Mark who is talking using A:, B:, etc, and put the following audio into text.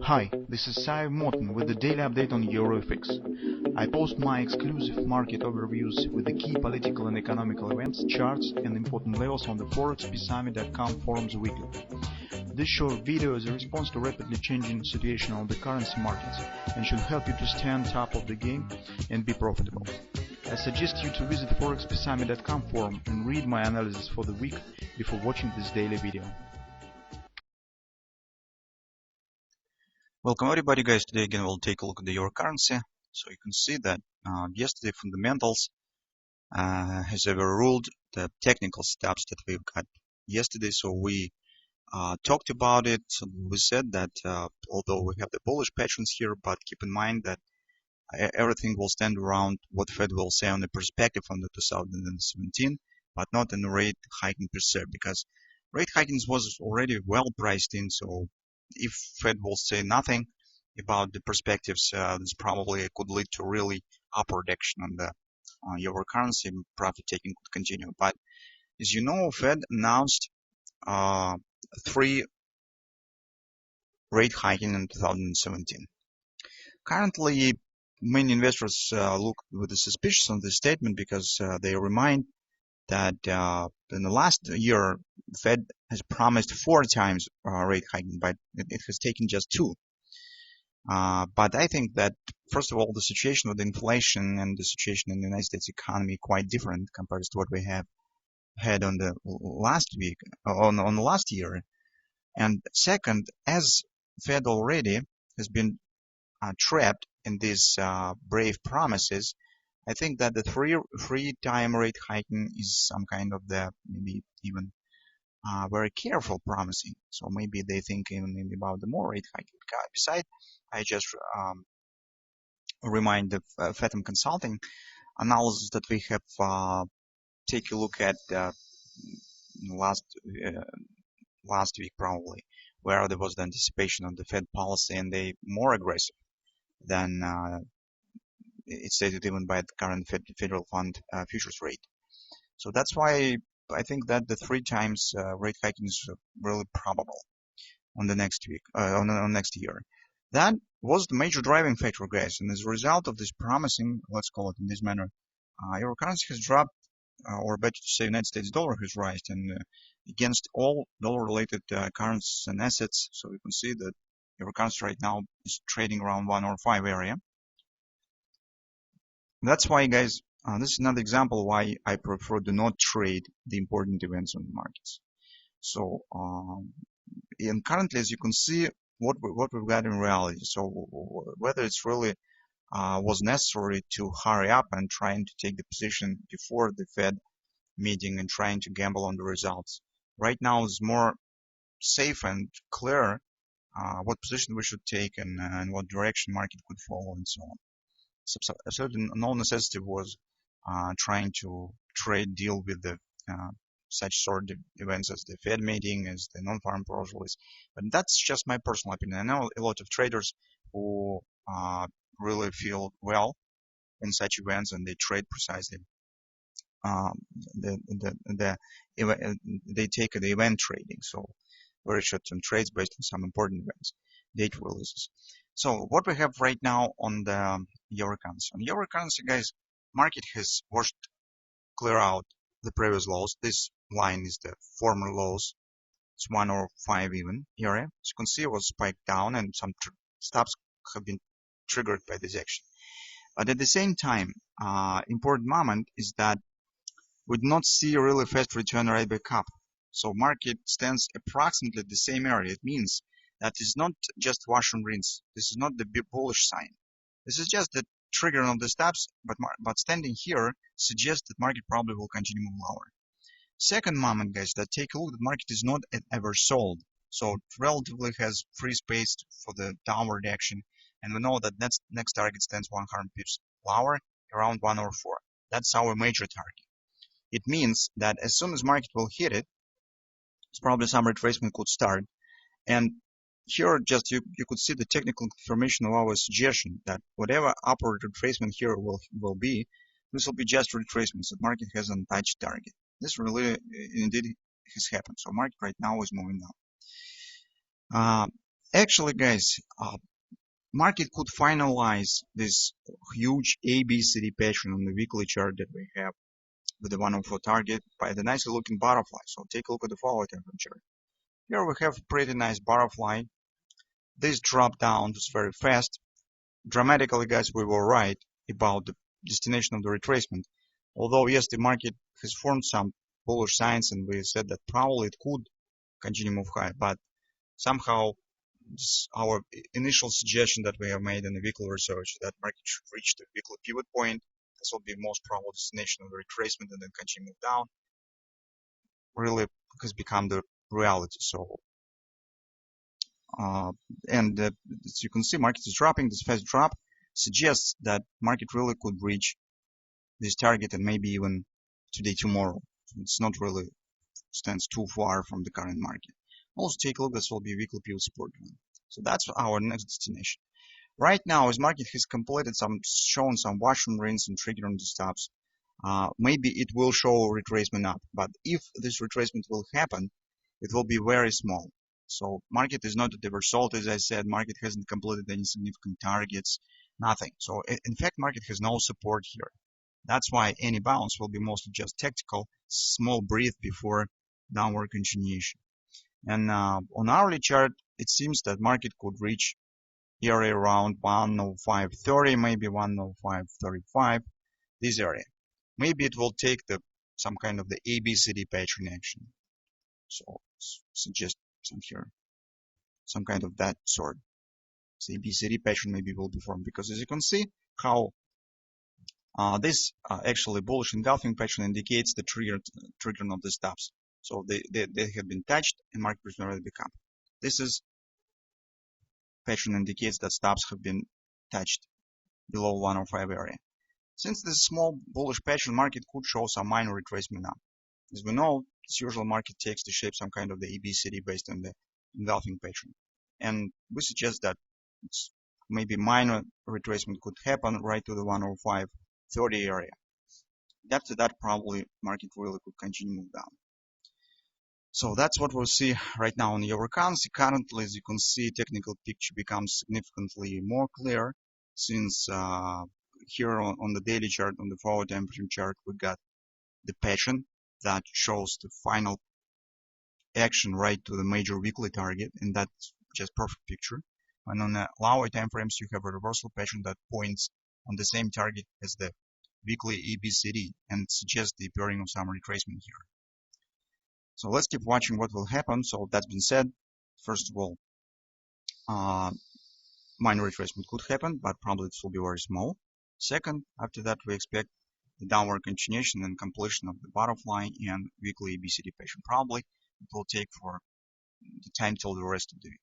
A: Hi, this is Sive Morten with the daily update on EURUSD. I post my exclusive market overviews with the key political and economical events, charts and important levels on the ForexPeaceArmy.com forums weekly. This short video is a response to rapidly changing situation on the currency markets and should help you to stay on top of the game and be profitable. I suggest you to visit ForexPeaceArmy.com forum and read my analysis for the week before watching this daily video.
B: Welcome everybody, guys. Today again we'll take a look at the euro currency. So you can see that yesterday fundamentals has overruled the technical steps that we've got yesterday. So we talked about it. So we said that although we have the bullish patterns here, but keep in mind that everything will stand around what Fed will say on the perspective on the 2017, but not in the rate hiking per se, because rate hiking was already well priced in. So if Fed will say nothing about the perspectives, this probably could lead to really upward action on the euro currency. Profit taking could continue. But as you know, Fed announced 3 rate hiking in 2017. Currently, many investors look with a suspicion on this statement because they remind that in the last year, Fed has promised 4 times rate hiking, but it has taken just 2. But I think that, first of all, the situation with inflation and the situation in the United States economy quite different compared to what we have had on the last week, on the last year. And second, as Fed already has been trapped in these brave promises, I think that the three-time rate hiking is some kind of the maybe even very careful promising. So maybe they think even about the more rate hiking. Besides, I just remind the Fathom Consulting analysis that we have take a look at last week probably, where there was the anticipation of the Fed policy and they more aggressive than it's stated even by the current federal fund futures rate. So that's why I think that the 3 times rate hiking is really probable on the next week, on next year. That was the major driving factor, guys. And as a result of this promising, let's call it in this manner, euro currency has dropped, or better to say, United States dollar has risen, and against all dollar-related currencies and assets. So you can see that euro currency right now is trading around 105 area. That's why, guys, this is another example why I prefer to not trade the important events on the markets. So, and currently, as you can see, what we've got in reality. So, whether it's really was necessary to hurry up and trying to take the position before the Fed meeting and trying to gamble on the results. Right now is more safe and clear what position we should take and what direction market could follow and so on. Absolutely no necessity was trying to deal with the such sort of events as the Fed meeting, as the non-farm payroll release. But that's just my personal opinion. I know a lot of traders who really feel well in such events and they trade precisely. They take the event trading, so very short-term trades based on some important events, date releases. So what we have right now on the euro currency. On euro currency, guys, market has washed clear out the previous lows. This line is the former lows. It's 105 even area. As you can see, it was spiked down and some stops have been triggered by this action. But at the same time, important moment is that we do not see a really fast return right back up. So market stands approximately at the same area. It means that it's not just wash and rinse. This is not the bullish sign. This is just the triggering of the stops, but standing here suggests that market probably will continue to move lower. Second moment, guys, that take a look, the market is not ever sold. So it relatively has free space for the downward action. And we know that next target stands 100 pips lower, around 104. That's our major target. It means that as soon as market will hit it, it's probably some retracement could start. And here just you could see the technical confirmation of our suggestion that whatever upward retracement here will be, this will be just retracement. So the market has an untouched target. This really indeed has happened. So market right now is moving down. Actually, guys, market could finalize this huge ABCD pattern on the weekly chart that we have with the 104 target by the nicely looking butterfly. So take a look at the follow time frame chart. Here we have a pretty nice butterfly. This dropped down just very fast. Dramatically, guys, we were right about the destination of the retracement. Although, yes, the market has formed some bullish signs and we said that probably it could continue move high, but somehow our initial suggestion that we have made in the weekly research that market should reach the weekly pivot point, this will be most probable destination of the retracement and then continue move down, really has become the reality. So as you can see, market is dropping. This fast drop suggests that market really could reach this target and maybe even today, tomorrow. It's not really stands too far from the current market. Also take a look, this will be weekly pivot support line. So that's our next destination. Right now, as market has completed shown some Watchman rings and triggering the stops, maybe it will show retracement up. But if this retracement will happen, it will be very small. So market is not at the result, as I said. Market hasn't completed any significant targets, nothing. So in fact, market has no support here. That's why any bounce will be mostly just tactical, small breath before downward continuation. And on hourly chart, it seems that market could reach area around 105.30, maybe 105.35, this area. Maybe it will take some kind of the ABCD pattern action. So suggest some here, some kind of that sort. So ABCD pattern maybe will be formed, because as you can see how this actually bullish engulfing pattern indicates the triggering of the stops. So they have been touched and market has already become. This is pattern indicates that stops have been touched below 105 area. Since this small bullish pattern, market could show some minor retracement up. As we know, this usual market takes to shape some kind of the ABCD based on the engulfing pattern. And we suggest that maybe minor retracement could happen right to the 105.30 area. After that, probably market really could continue move down. So that's what we'll see right now on the euro currency. Currently, as you can see, technical picture becomes significantly more clear, since here on the daily chart, on the forward time frame chart, we got the pattern that shows the final action right to the major weekly target, and that's just perfect picture. And on the lower time frames, you have a reversal pattern that points on the same target as the weekly ABCD and suggests the appearing of some retracement here. So let's keep watching what will happen. So that's been said. First of all, minor retracement could happen, but probably it will be very small. Second, after that, we expect the downward continuation and completion of the butterfly and weekly ABCD pattern. Probably it will take for the time till the rest of the week.